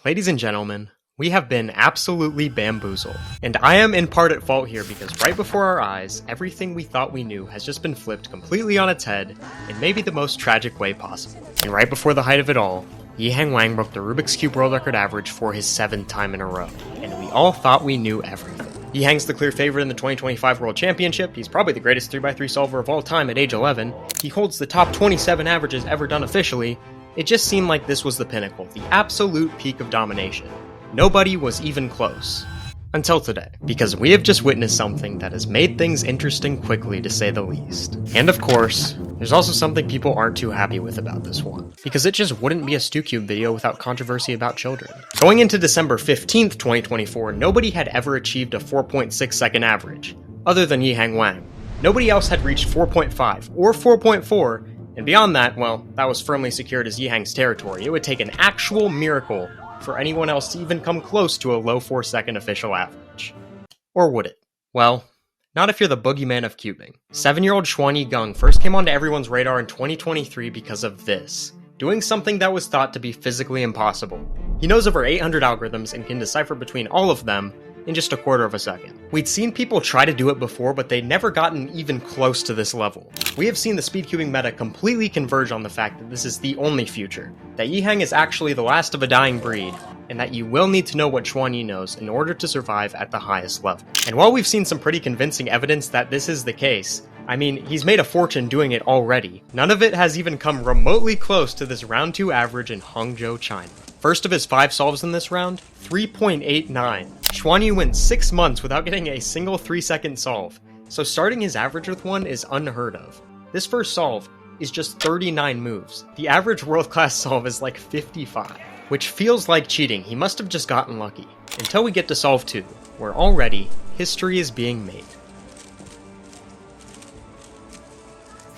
Ladies and gentlemen, we have been absolutely bamboozled. And I am in part at fault here because right before our eyes, everything we thought we knew has just been flipped completely on its head in maybe the most tragic way possible. And right before the height of it all, Yiheng Wang broke the Rubik's Cube world record average for his 7th time in a row. And we all thought we knew everything. Yiheng's the clear favorite in the 2025 World Championship, he's probably the greatest 3x3 solver of all time at age 11, he holds the top 27 averages ever done officially. It just seemed like this was the pinnacle, the absolute peak of domination. Nobody was even close. Until today, because we have just witnessed something that has made things interesting quickly, to say the least. And of course, there's also something people aren't too happy with about this one, because it just wouldn't be a StuCube video without controversy about children. Going into December 15th, 2024, nobody had ever achieved a 4.6 second average, other than Yiheng Wang. Nobody else had reached 4.5 or 4.4, and beyond that, well, that was firmly secured as Yiheng's territory. It would take an actual miracle for anyone else to even come close to a low 4-second official average. Or would it? Well, not if you're the boogeyman of cubing. 7-year-old Xuanyi first came onto everyone's radar in 2023 because of this, doing something that was thought to be physically impossible. He knows over 800 algorithms and can decipher between all of them in just a quarter of a second. We'd seen people try to do it before, but they'd never gotten even close to this level. We have seen the speedcubing meta completely converge on the fact that this is the only future, that Yiheng is actually the last of a dying breed, and that you will need to know what Xuanyi knows in order to survive at the highest level. And while we've seen some pretty convincing evidence that this is the case, I mean, he's made a fortune doing it already. None of it has even come remotely close to this round 2 average in Hangzhou, China. First of his 5 solves in this round, 3.89. Xuanyi went 6 months without getting a single 3-second solve, so starting his average with one is unheard of. This first solve is just 39 moves. The average world-class solve is like 55, which feels like cheating. He must have just gotten lucky. Until we get to solve 2, where already history is being made.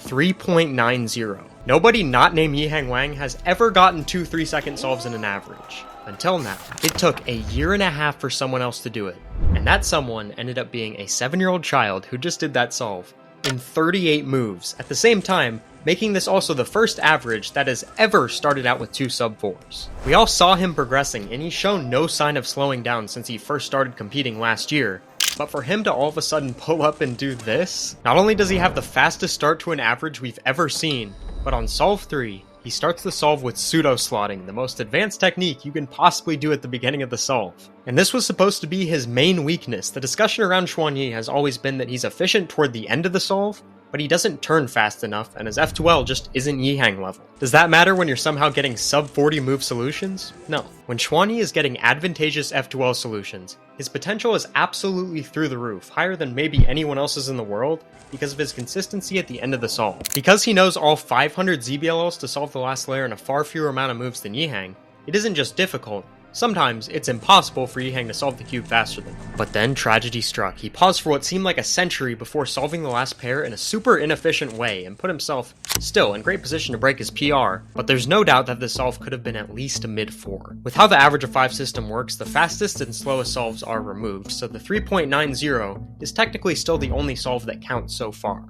3.90. Nobody not named Yiheng Wang has ever gotten 2 3-second solves in an average. Until now. It took a year and a half for someone else to do it. And that someone ended up being a 7-year-old child who just did that solve in 38 moves, at the same time making this also the first average that has ever started out with 2 sub-4s. We all saw him progressing, and he's shown no sign of slowing down since he first started competing last year. But for him to all of a sudden pull up and do this, not only does he have the fastest start to an average we've ever seen, but on solve 3, he starts the solve with pseudo-slotting, the most advanced technique you can possibly do at the beginning of the solve. And this was supposed to be his main weakness. The discussion around Xuanyi has always been that he's efficient toward the end of the solve, but he doesn't turn fast enough, and his F2L just isn't Yiheng level. Does that matter when you're somehow getting sub-40 move solutions? No. When Xuanyi is getting advantageous F2L solutions, his potential is absolutely through the roof, higher than maybe anyone else's in the world, because of his consistency at the end of the solve. Because he knows all 500 ZBLLs to solve the last layer in a far fewer amount of moves than Yiheng, it isn't just difficult, sometimes it's impossible for Yiheng to solve the cube faster than him. But then tragedy struck. He paused for what seemed like a century before solving the last pair in a super inefficient way and put himself still in great position to break his PR, but there's no doubt that this solve could have been at least a mid-4. With how the average of 5 system works, the fastest and slowest solves are removed, so the 3.90 is technically still the only solve that counts so far.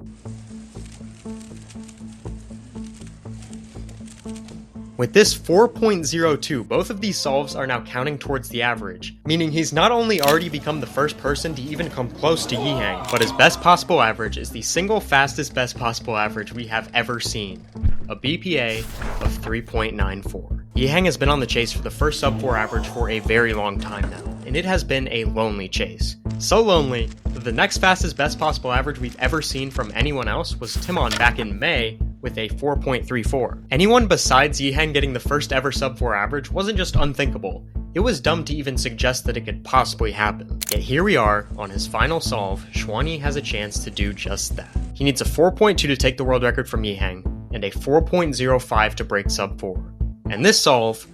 With this 4.02, both of these solves are now counting towards the average, meaning he's not only already become the first person to even come close to Yiheng, but his best possible average is the single fastest best possible average we have ever seen, a BPA of 3.94. Yiheng has been on the chase for the first sub-4 average for a very long time now, and it has been a lonely chase. So lonely that the next fastest best possible average we've ever seen from anyone else was Timon back in May, with a 4.34. Anyone besides Yiheng getting the first ever sub-4 average wasn't just unthinkable, it was dumb to even suggest that it could possibly happen. Yet here we are, on his final solve, Xuanyi has a chance to do just that. He needs a 4.2 to take the world record from Yiheng, and a 4.05 to break sub-4. And this solve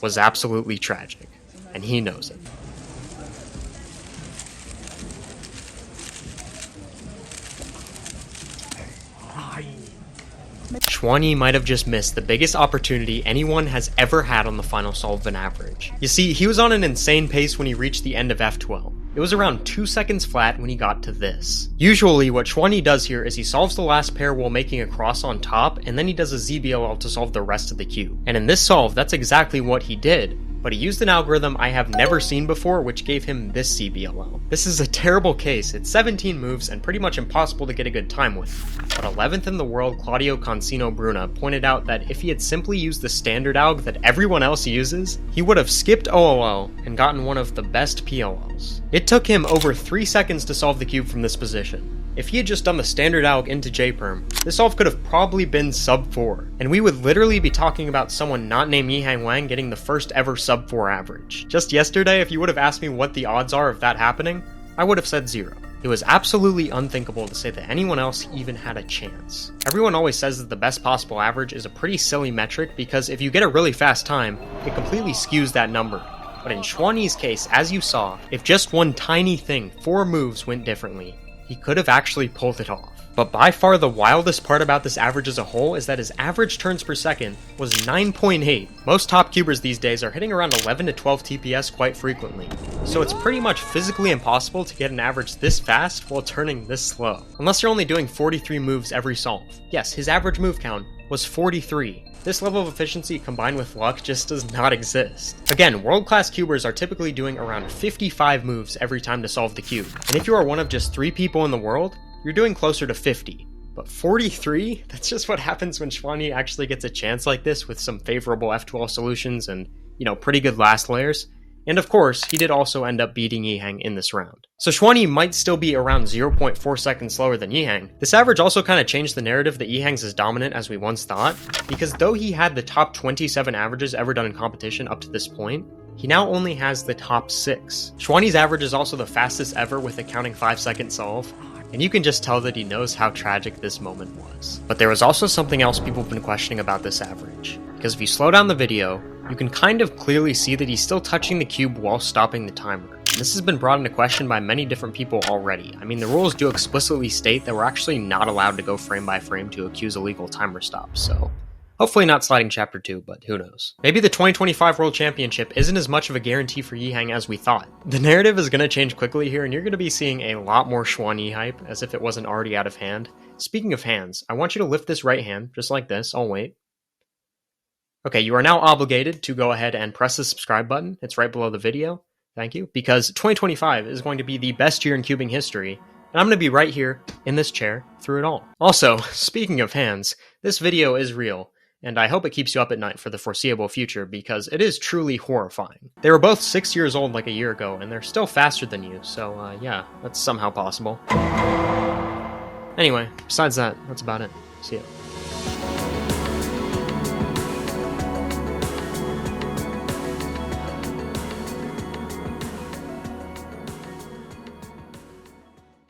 was absolutely tragic, and he knows it. Xuanyi might have just missed the biggest opportunity anyone has ever had on the final solve of an average. You see, he was on an insane pace when he reached the end of F12. It was around 2 seconds flat when he got to this. Usually, what Xuanyi does here is he solves the last pair while making a cross on top, and then he does a ZBLL to solve the rest of the cube. And in this solve, that's exactly what he did, but he used an algorithm I have never seen before which gave him this CBLL. This is a terrible case, it's 17 moves and pretty much impossible to get a good time with, but 11th in the world Claudio Concino Bruna pointed out that if he had simply used the standard alg that everyone else uses, he would have skipped OOL and gotten one of the best PLLs. It took him over 3 seconds to solve the cube from this position. If he had just done the standard alg into JPerm, this solve could have probably been sub 4, and we would literally be talking about someone not named Yihang Wang getting the first ever sub 4 average. Just yesterday, if you would have asked me what the odds are of that happening, I would have said 0. It was absolutely unthinkable to say that anyone else even had a chance. Everyone always says that the best possible average is a pretty silly metric because if you get a really fast time, it completely skews that number. But in Xuanyi's case, as you saw, if just one tiny thing, 4 moves went differently, he could have actually pulled it off. But by far the wildest part about this average as a whole is that his average turns per second was 9.8. Most top cubers these days are hitting around 11 to 12 TPS quite frequently, so it's pretty much physically impossible to get an average this fast while turning this slow. Unless you're only doing 43 moves every solve. Yes, his average move count was 43. This level of efficiency combined with luck just does not exist. Again, world-class cubers are typically doing around 55 moves every time to solve the cube, and if you are one of just 3 people in the world, you're doing closer to 50. But 43? That's just what happens when Xuanyi actually gets a chance like this with some favorable F12 solutions and, pretty good last layers. And of course, he did also end up beating Yihang in this round. So Xuanyi might still be around 0.4 seconds slower than Yihang. This average also kind of changed the narrative that Yihang's as dominant as we once thought, because though he had the top 27 averages ever done in competition up to this point, he now only has the top 6. Xuanyi's average is also the fastest ever with a counting 5-second solve, and you can just tell that he knows how tragic this moment was. But there was also something else people have been questioning about this average, because if you slow down the video, you can kind of clearly see that he's still touching the cube while stopping the timer. And this has been brought into question by many different people already. I mean, the rules do explicitly state that we're actually not allowed to go frame by frame to accuse illegal timer stops, so hopefully not sliding chapter 2, but who knows. Maybe the 2025 World Championship isn't as much of a guarantee for Yihang as we thought. The narrative is going to change quickly here, and you're going to be seeing a lot more Xuanyi hype, as if it wasn't already out of hand. Speaking of hands, I want you to lift this right hand, just like this. I'll wait. Okay, you are now obligated to go ahead and press the subscribe button. It's right below the video. Thank you. Because 2025 is going to be the best year in cubing history, and I'm going to be right here in this chair through it all. Also, speaking of hands, this video is real, and I hope it keeps you up at night for the foreseeable future because it is truly horrifying. They were both 6 years old like a year ago, and they're still faster than you, so yeah, that's somehow possible. Anyway, besides that, that's about it. See ya.